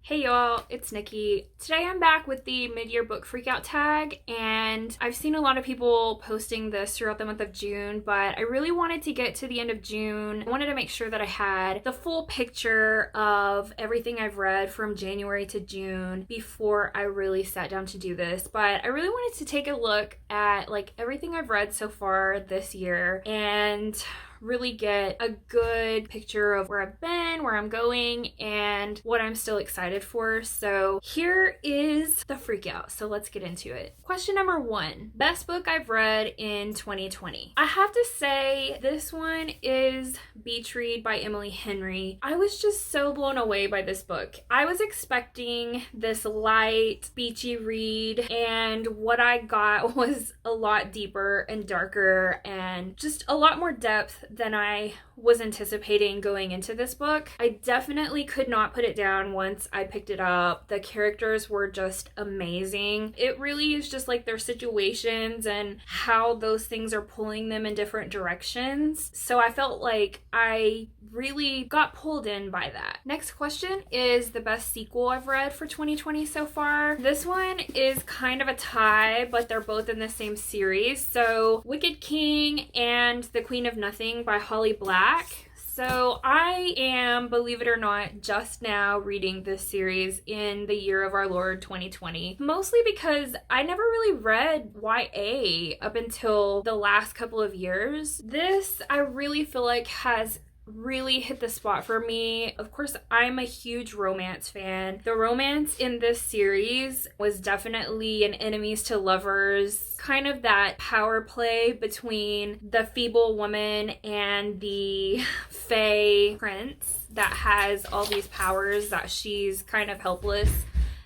Hey y'all, it's Nikki. Today I'm back with the Mid-Year Book Freakout tag, and I've seen a lot of people posting this throughout the month of June, but I really wanted to get to the end of June. I wanted to make sure that I had the full picture of everything I've read from January to June before I really sat down to do this, but I really wanted to take a look at everything I've read so far this year and really get a good picture of where I've been, where I'm going, and what I'm still excited for. So here is the freak out. So let's get into it. Question number 1, best book I've read in 2020. I have to say this one is Beach Read by Emily Henry. I was just so blown away by this book. I was expecting this light, beachy read, and what I got was a lot deeper and darker and just a lot more depth than I was anticipating going into this book. I definitely could not put it down once I picked it up. The characters were just amazing. It really is just like their situations and how those things are pulling them in different directions. So I felt like I really got pulled in by that. Next question is the best sequel I've read for 2020 so far. This one is kind of a tie, but they're both in the same series. So Wicked King and The Queen of Nothing by Holly Black. So I am, believe it or not, just now reading this series in the year of our Lord 2020, mostly because I never really read YA up until the last couple of years. This I really feel like has really hit the spot for me. Of course, I'm a huge romance fan. The romance in this series was definitely an enemies to lovers, kind of that power play between the feeble woman and the fae prince that has all these powers that she's kind of helpless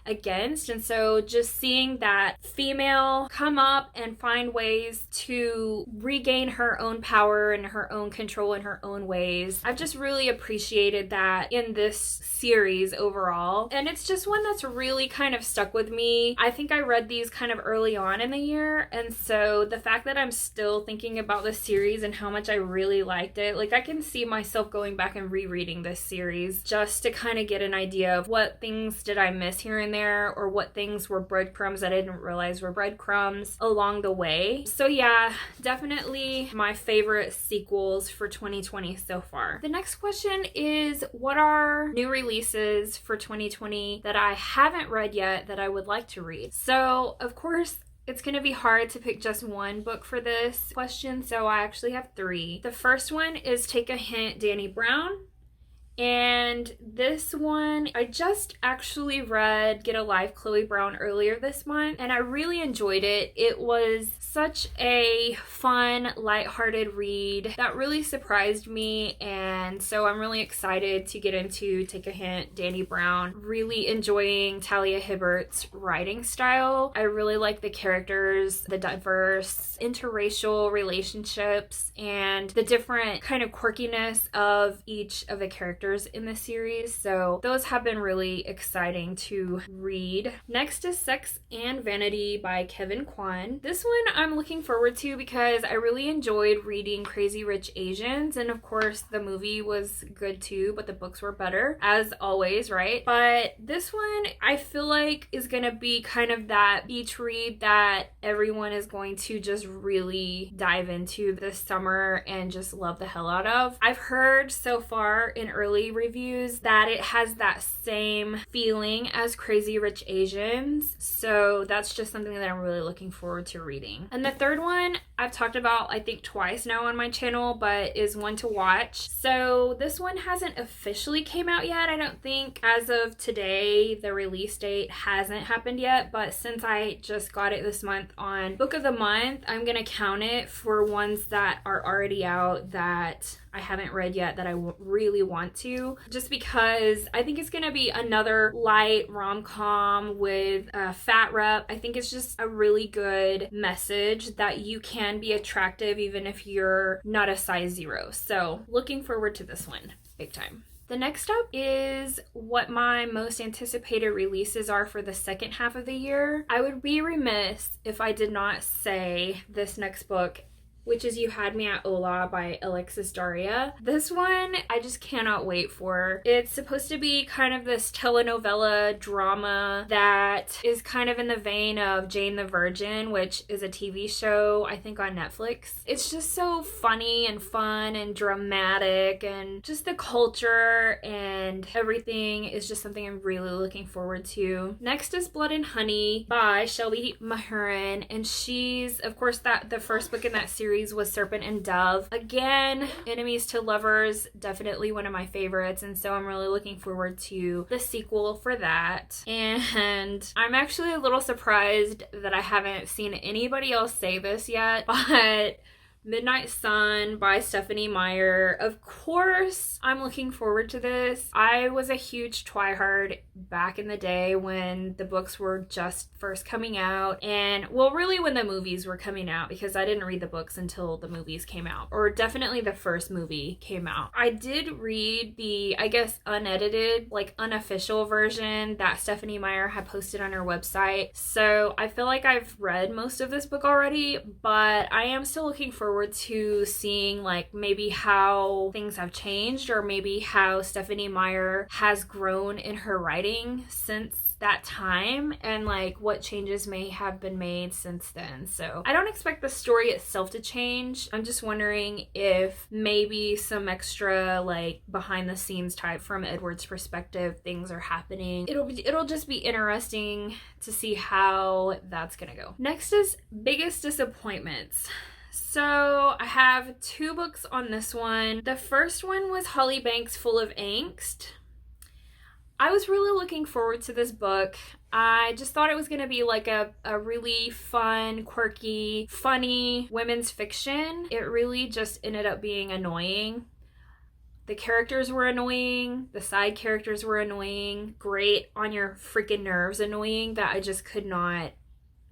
against. And so just seeing that female come up and find ways to regain her own power and her own control in her own ways, I've just really appreciated that in this series overall. And it's just one that's really kind of stuck with me. I think I read these kind of early on in the year, and so the fact that I'm still thinking about this series and how much I really liked it, like I can see myself going back and rereading this series just to kind of get an idea of what things did I miss here and there, or what things were breadcrumbs that I didn't realize were breadcrumbs along the way. So yeah, definitely my favorite sequels for 2020 so far. The next question is, what are new releases for 2020 that I haven't read yet that I would like to read? So of course, it's going to be hard to pick just one book for this question, so I actually have 3. The first one is Take a Hint, Dani Brown. And this one, I just actually read Get a Life, Chloe Brown earlier this month, and I really enjoyed it. It was such a fun, lighthearted read that really surprised me, and so I'm really excited to get into Take a Hint, Dani Brown. Really enjoying Talia Hibbert's writing style. I really like the characters, the diverse interracial relationships, and the different kind of quirkiness of each of the characters in the series. So those have been really exciting to read. Next is Sex and Vanity by Kevin Kwan. This one I'm looking forward to because I really enjoyed reading Crazy Rich Asians, and of course the movie was good too, but the books were better as always, right? But this one I feel like is gonna be kind of that beach read that everyone is going to just really dive into this summer and just love the hell out of. I've heard so far in early reviews that it has that same feeling as Crazy Rich Asians, so that's just something that I'm really looking forward to reading. And the third one I've talked about I think twice now on my channel, but is One to Watch. So this one hasn't officially came out yet. I don't think as of today the release date hasn't happened yet, but since I just got it this month on Book of the Month, I'm gonna count it for ones that are already out that I haven't read yet that I really want to, just because I think it's gonna be another light rom-com with a fat rep. I think it's just a really good message that you can be attractive even if you're not a size 0. So looking forward to this one big time. The next up is what my most anticipated releases are for the second half of the year. I would be remiss if I did not say this next book which is You Had Me at Hola by Alexis Daria. This one I just cannot wait for. It's supposed to be kind of this telenovela drama that is kind of in the vein of Jane the Virgin, which is a TV show, I think, on Netflix. It's just so funny and fun and dramatic, and just the culture and everything is just something I'm really looking forward to. Next is Blood and Honey by Shelby Mahurin, and she's, of course, the first book in that series was Serpent and Dove. Again, enemies to lovers, definitely one of my favorites, and so I'm really looking forward to the sequel for that. And I'm actually a little surprised that I haven't seen anybody else say this yet, but Midnight Sun by Stephanie Meyer. Of course, I'm looking forward to this. I was a huge Twihard back in the day when the books were just first coming out, and well, really when the movies were coming out, because I didn't read the books until the movies came out, or definitely the first movie came out. I did read the, I guess, unedited, like unofficial version that Stephanie Meyer had posted on her website, so I feel like I've read most of this book already, but I am still looking forward to seeing like maybe how things have changed, or maybe how Stephanie Meyer has grown in her writing since that time, and like what changes may have been made since then. So I don't expect the story itself to change. I'm just wondering if maybe some extra like behind the scenes type from Edward's perspective things are happening. It'll just be interesting to see how that's gonna go. Next is Biggest Disappointments. So I have 2 books on this one. The first one was Holly Banks Full of Angst. I was really looking forward to this book. I just thought it was going to be like a really fun, quirky, funny women's fiction. It really just ended up being annoying. The characters were annoying. The side characters were annoying. Great on your freaking nerves annoying that I just could not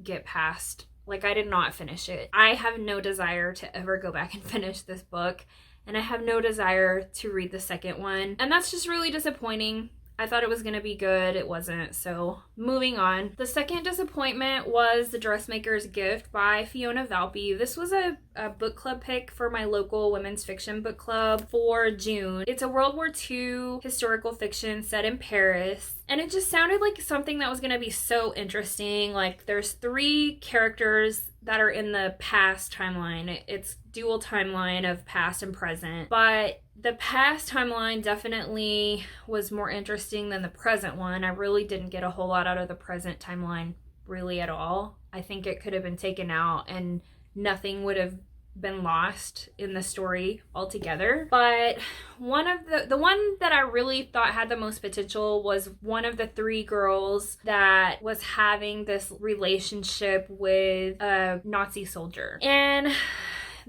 get past. Like, I did not finish it. I have no desire to ever go back and finish this book, and I have no desire to read the second one, and that's just really disappointing. I thought it was gonna be good. It wasn't, so moving on. The second disappointment was The Dressmaker's Gift by Fiona Valpy. This was a book club pick for my local women's fiction book club for June. It's a World War II historical fiction set in Paris, and it just sounded like something that was gonna be so interesting. Like, there's 3 characters that are in the past timeline. It's dual timeline of past and present, but the past timeline definitely was more interesting than the present one. I really didn't get a whole lot out of the present timeline really at all. I think it could have been taken out and nothing would have been lost in the story altogether. But one of the one that I really thought had the most potential was one of the 3 girls that was having this relationship with a Nazi soldier. And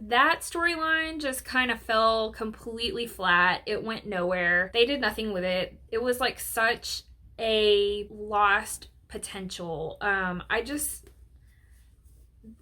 that storyline just kind of fell completely flat. It went nowhere. They did nothing with it. It was like such a lost potential.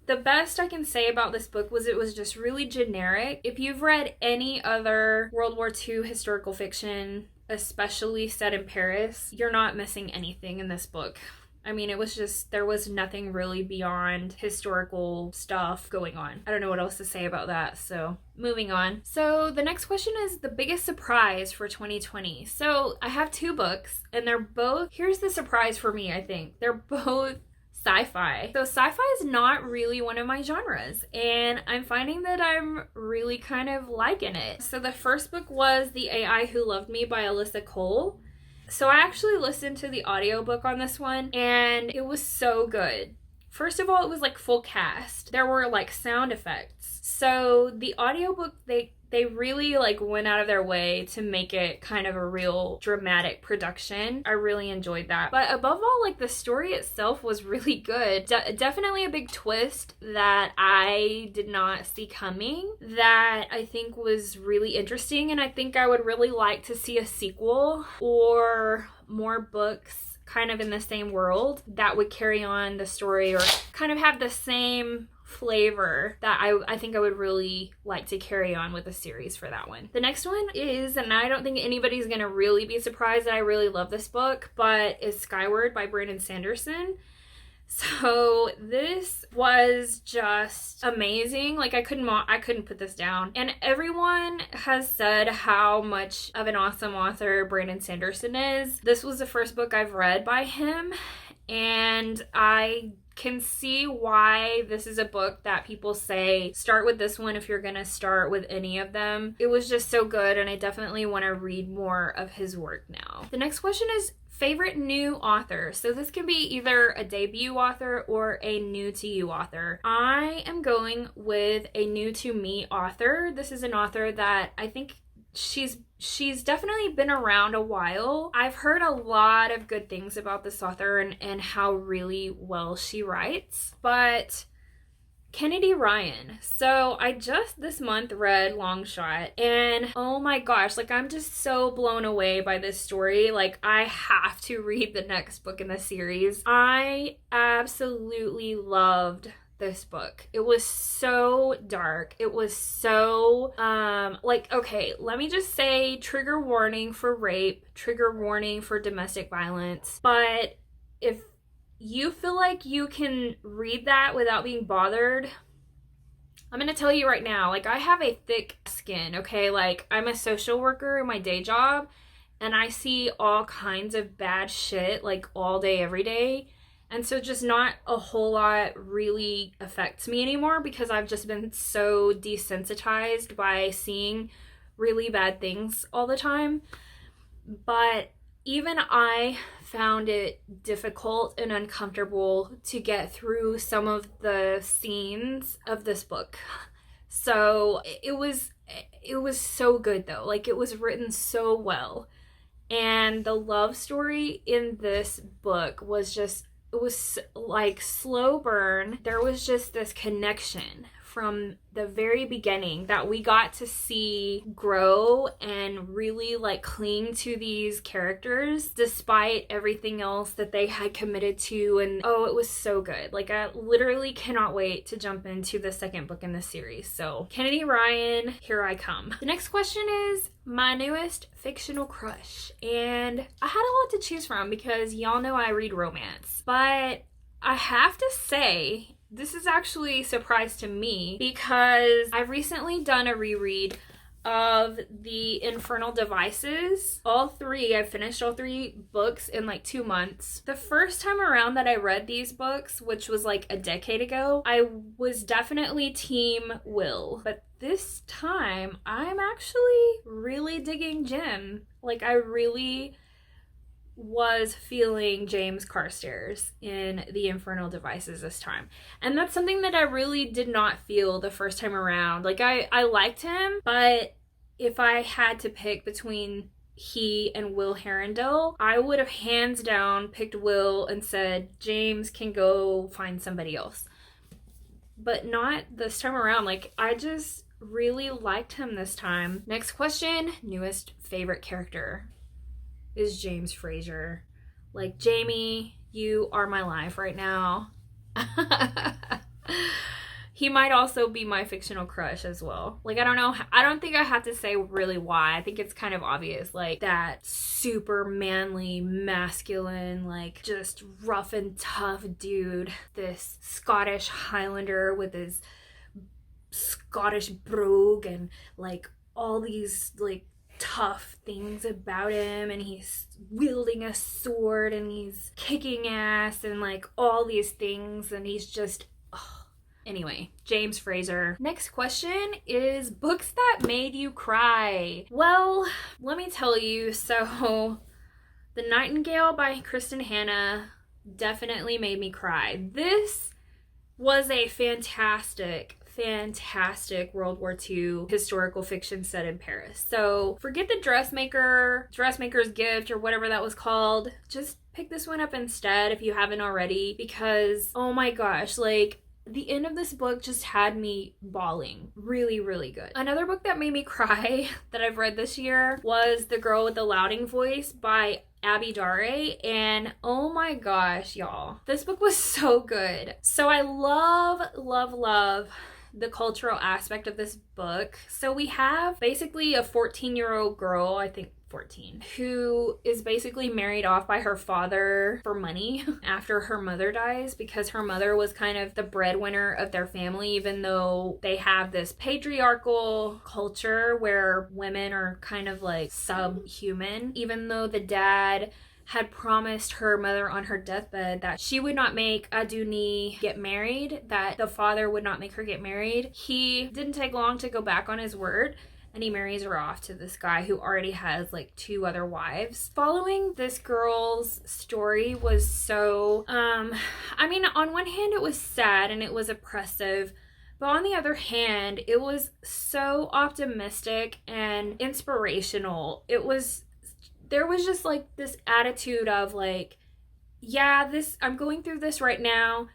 The best I can say about this book was it was just really generic. If you've read any other World War II historical fiction, especially set in Paris, you're not missing anything in this book. I mean, it was just, there was nothing really beyond historical stuff going on. I don't know what else to say about that, so moving on. So the next question is the biggest surprise for 2020. So I have 2 books, and they're both, here's the surprise for me, I think. They're both sci-fi. So sci-fi is not really one of my genres, and I'm finding that I'm really kind of liking it. So the first book was The AI Who Loved Me by Alyssa Cole. So I actually listened to the audiobook on this one, and it was so good. First of all, it was like full cast. There were like sound effects. So the audiobook, they really like went out of their way to make it kind of a real dramatic production. I really enjoyed that. But above all, like the story itself was really good. Definitely a big twist that I did not see coming, that I think was really interesting, and I think I would really like to see a sequel or more books kind of in the same world that would carry on the story or kind of have the same flavor that I think I would really like to carry on with a series for that one. The next one is, and I don't think anybody's gonna really be surprised that I really love this book, but is Skyward by Brandon Sanderson. So this was just amazing. Like I couldn't put this down. And everyone has said how much of an awesome author Brandon Sanderson is. This was the first book I've read by him, and I can see why this is a book that people say start with this one if you're gonna start with any of them. It was just so good, and I definitely want to read more of his work now. The next question is favorite new author. So this can be either a debut author or a new to you author. I am going with a new to me author. This is an author that I think she's definitely been around a while. I've heard a lot of good things about this author and how really well she writes. But Kennedy Ryan. So I just this month read Long Shot, and oh my gosh, like I'm just so blown away by this story. Like I have to read the next book in the series. I absolutely loved this book. It was so dark. It was so like, okay, let me just say trigger warning for rape, trigger warning for domestic violence. But if you feel like you can read that without being bothered, I'm gonna tell you right now, like I have a thick skin, okay? Like I'm a social worker in my day job, and I see all kinds of bad shit like all day, every day. And so just not a whole lot really affects me anymore because I've just been so desensitized by seeing really bad things all the time. But even I found it difficult and uncomfortable to get through some of the scenes of this book. So it was so good though. Like it was written so well. And the love story in this book was just, it was like slow burn. There was just this connection from the very beginning that we got to see grow and really like cling to these characters despite everything else that they had committed to. And oh, it was so good. Like I literally cannot wait to jump into the second book in the series. So Kennedy Ryan, here I come. The next question is my newest fictional crush, and I had a lot to choose from because y'all know I read romance, but I have to say this is actually a surprise to me because I've recently done a reread of the Infernal Devices. I finished all 3 books in like 2 months. The first time around that I read these books, which was like a decade ago, I was definitely team Will. But this time, I'm actually really digging Jim. Like I really was feeling James Carstairs in the Infernal Devices this time. And that's something that I really did not feel the first time around. Like I liked him, but if I had to pick between he and Will Herondale, I would have hands down picked Will and said James can go find somebody else. But not this time around. Like I just really liked him this time. Next question, newest favorite character is James Fraser. Like, Jamie, you are my life right now. He might also be my fictional crush as well. Like, I don't know. I don't think I have to say really why. I think it's kind of obvious. Like, that super manly, masculine, like, just rough and tough dude. This Scottish Highlander with his Scottish brogue and, like, all these, like, tough things about him, and he's wielding a sword and he's kicking ass and like all these things, and he's just anyway, James Fraser. Next question is books that made you cry. Well, let me tell you, so The Nightingale by Kristen Hanna definitely made me cry. This was a fantastic World War II historical fiction set in Paris. So forget the Dressmaker's Gift, or whatever that was called. Just pick this one up instead if you haven't already, because oh my gosh, like the end of this book just had me bawling. Really, really good. Another book that made me cry that I've read this year was The Girl with the Louding Voice by Abby Dare, and oh my gosh, y'all, this book was so good. So I love the cultural aspect of this book. So we have basically a 14-year-old girl, I think 14, who is basically married off by her father for money after her mother dies, because her mother was kind of the breadwinner of their family, even though they have this patriarchal culture where women are kind of like subhuman. Even though the dad had promised her mother on her deathbed that she would not make Aduni get married, that the father would not make her get married, he didn't take long to go back on his word, and he marries her off to this guy who already has like 2 other wives. Following this girl's story was so, I mean, on one hand it was sad and it was oppressive, but on the other hand, it was so optimistic and inspirational. There was just like this attitude of like, yeah, I'm going through this right now,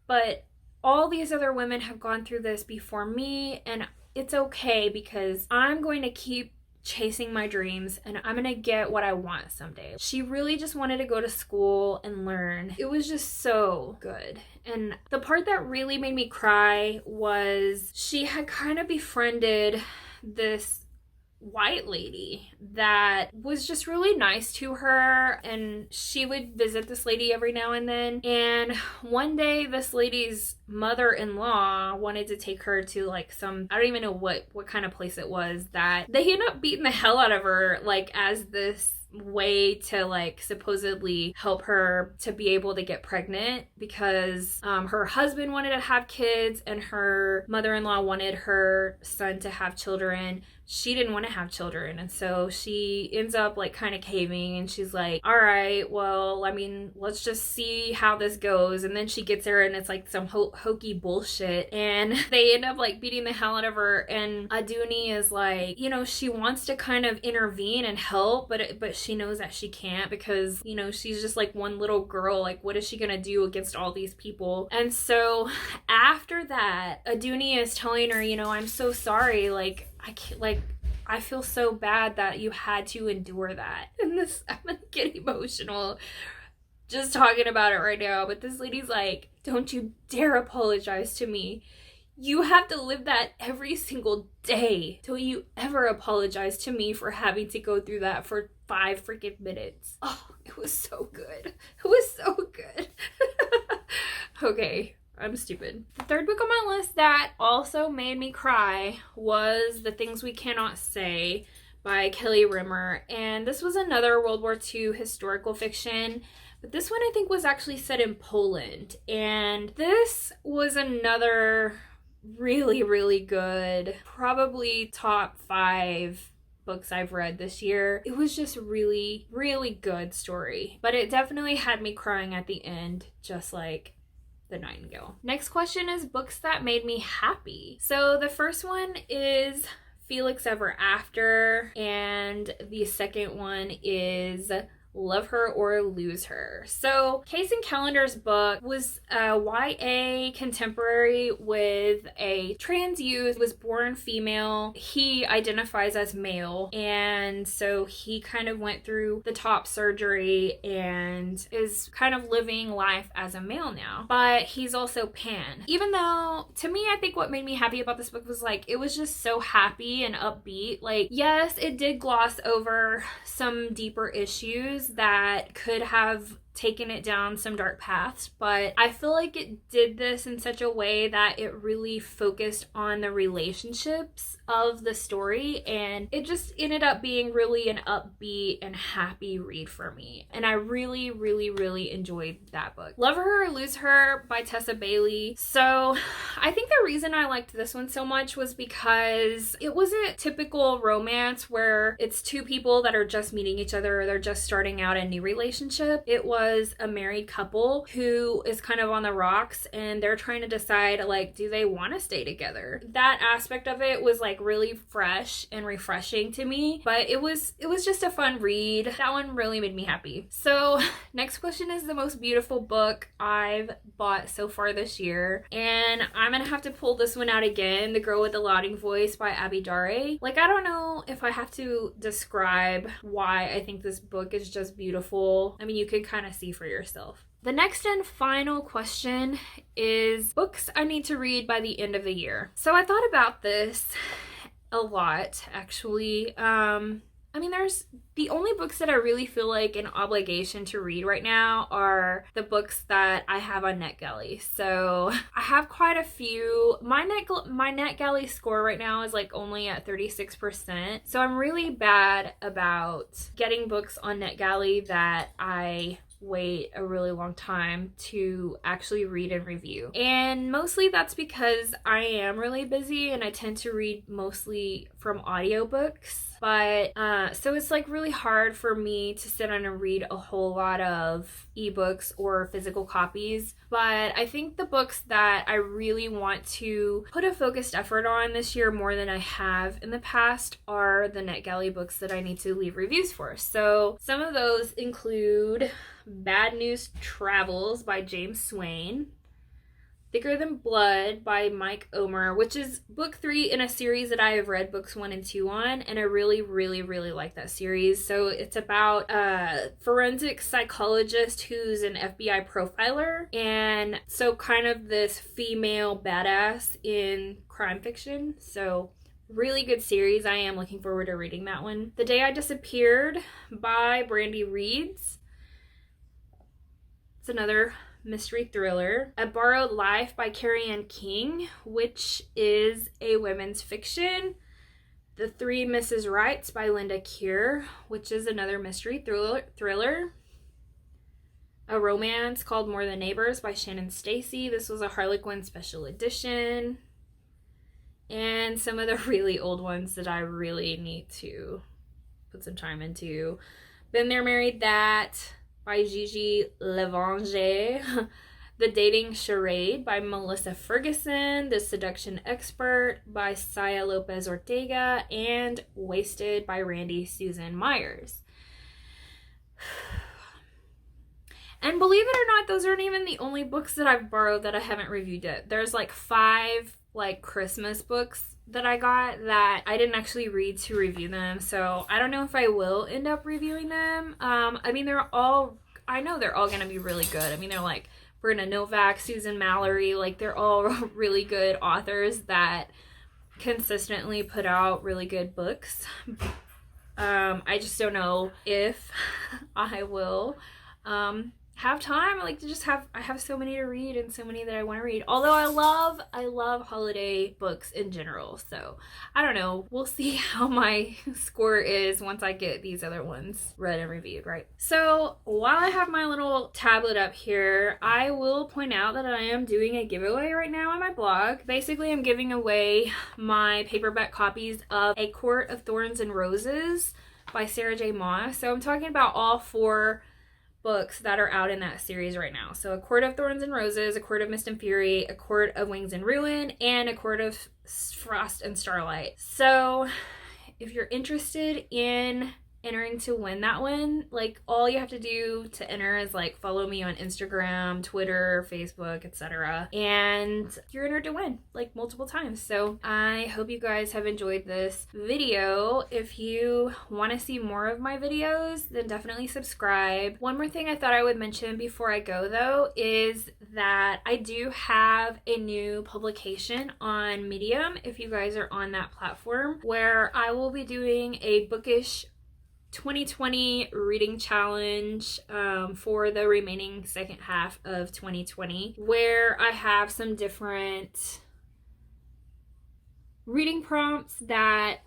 but all these other women have gone through this before me, and it's okay because I'm going to keep chasing my dreams and I'm gonna get what I want someday. She really just wanted to go to school and learn. It was just so good. And the part that really made me cry was she had kind of befriended this white lady that was just really nice to her, and she would visit this lady every now and then. And one day this lady's mother-in-law wanted to take her to like some, I don't even know what kind of place it was, that they ended up beating the hell out of her like as this way to like supposedly help her to be able to get pregnant, because her husband wanted to have kids and her mother-in-law wanted her son to have children. She didn't want to have children, and so she ends up like kind of caving, and she's like, all right, well, I mean, let's just see how this goes. And then she gets there and it's like some hokey bullshit, and they end up like beating the hell out of her. And Aduni is like, you know, she wants to kind of intervene and help, but she knows that she can't, because, you know, she's just like one little girl. Like, what is she gonna do against all these people? And so after that, Aduni is telling her, you know, I'm so sorry, like, I feel so bad that you had to endure that. And I'm gonna get emotional just talking about it right now. But this lady's like, don't you dare apologize to me. You have to live that every single day. Don't you ever apologize to me for having to go through that for 5 freaking minutes. Oh, it was so good. It was so good. Okay. I'm stupid. The third book on my list that also made me cry was The Things We Cannot Say by Kelly Rimmer. And this was another World War II historical fiction, but this one I think was actually set in Poland. And this was another really, really good, probably top 5 books I've read this year. It was just really, really good story. But it definitely had me crying at the end, just like The Nightingale. Next question is books that made me happy. So the first one is Felix Ever After, and the second one is Love Her or Lose Her. So Case and Calendar's book was a YA contemporary with a trans youth, was born female. He identifies as male, and so he kind of went through the top surgery and is kind of living life as a male now, but he's also pan. Even though, to me, I think what made me happy about this book was like, it was just so happy and upbeat. Like, yes, it did gloss over some deeper issues that could have taken it down some dark paths, but I feel like it did this in such a way that it really focused on the relationships of the story, and it just ended up being really an upbeat and happy read for me, and I really, really, really enjoyed that book. Love Her or Lose Her by Tessa Bailey. So I think the reason I liked this one so much was because it wasn't typical romance where it's 2 people that are just meeting each other or they're just starting out a new relationship. It was a married couple who is kind of on the rocks, and they're trying to decide, like, do they want to stay together? That aspect of it was like really fresh and refreshing to me, but it was just a fun read. That one really made me happy. So next question is the most beautiful book I've bought so far this year, and I'm gonna have to pull this one out again, The Girl with the Lauding Voice by Abby Dare. Like, I don't know if I have to describe why I think this book is just beautiful. I mean, you can kind of see for yourself. The next and final question is books I need to read by the end of the year. So I thought about this a lot, actually. I mean, there's the only books that I really feel like an obligation to read right now are the books that I have on NetGalley. So I have quite a few. My NetGalley score right now is like only at 36%. So I'm really bad about getting books on NetGalley that I wait a really long time to actually read and review. And mostly that's because I am really busy and I tend to read mostly from audiobooks. But so it's like really hard for me to sit down and read a whole lot of ebooks or physical copies. But I think the books that I really want to put a focused effort on this year more than I have in the past are the NetGalley books that I need to leave reviews for. So some of those include Bad News Travels by James Swain, Thicker Than Blood by Mike Omer, which is book 3 in a series that I have read books 1 and 2 on, and I really, really, really like that series. So it's about a forensic psychologist who's an FBI profiler, and so kind of this female badass in crime fiction. So really good series. I am looking forward to reading that one. The Day I Disappeared by Brandy Reeds. It's another mystery thriller. A Borrowed Life by Carrie Ann King, which is a women's fiction. The Three Mrs. Wrights by Linda Keir, which is another mystery thriller. A romance called More Than Neighbors by Shannon Stacy. This was a Harlequin special edition. And some of the really old ones that I really need to put some time into. Been There, Married That by Gigi Levanger. The Dating Charade by Melissa Ferguson. The Seduction Expert by Saya Lopez Ortega. And Wasted by Randy Susan Myers. And believe it or not, those aren't even the only books that I've borrowed that I haven't reviewed yet. There's like 5 like Christmas books that I got that I didn't actually read to review them. So I don't know if I will end up reviewing them. I mean, I know they're all going to be really good. I mean, they're like Brenda Novak, Susan Mallory, like they're all really good authors that consistently put out really good books. I just don't know if I will have time. I have so many to read and so many that I want to read. Although I love holiday books in general. So I don't know. We'll see how my score is once I get these other ones read and reviewed, right? So while I have my little tablet up here, I will point out that I am doing a giveaway right now on my blog. Basically, I'm giving away my paperback copies of A Court of Thorns and Roses by Sarah J. Maas. So I'm talking about all 4 books that are out in that series right now. So A Court of Thorns and Roses, A Court of Mist and Fury, A Court of Wings and Ruin, and A Court of Frost and Starlight. So if you're interested in entering to win that one, like all you have to do to enter is like follow me on Instagram, Twitter, Facebook, etc. And you're entered to win like multiple times. So I hope you guys have enjoyed this video. If you want to see more of my videos, then definitely subscribe. One more thing I thought I would mention before I go though is that I do have a new publication on Medium, if you guys are on that platform, where I will be doing a bookish 2020 reading challenge for the remaining second half of 2020, where I have some different reading prompts that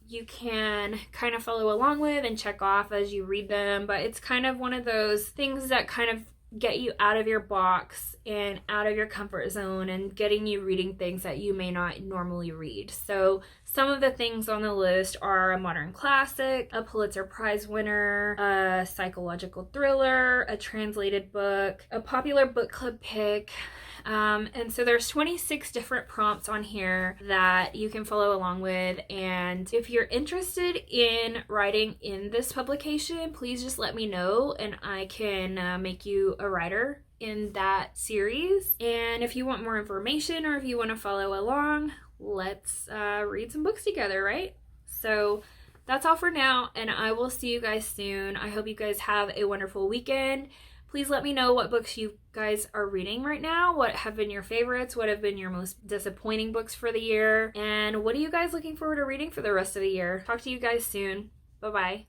you can kind of follow along with and check off as you read them. But it's kind of one of those things that kind of get you out of your box and out of your comfort zone and getting you reading things that you may not normally read. So some of the things on the list are a modern classic, a Pulitzer Prize winner, a psychological thriller, a translated book, a popular book club pick. And so there's 26 different prompts on here that you can follow along with. And if you're interested in writing in this publication, please just let me know and I can make you a writer in that series. And if you want more information or if you want to follow along, let's read some books together, right? So that's all for now, and I will see you guys soon. I hope you guys have a wonderful weekend. Please let me know what books you guys are reading right now, what have been your favorites, what have been your most disappointing books for the year, and what are you guys looking forward to reading for the rest of the year. Talk to you guys soon. Bye-bye.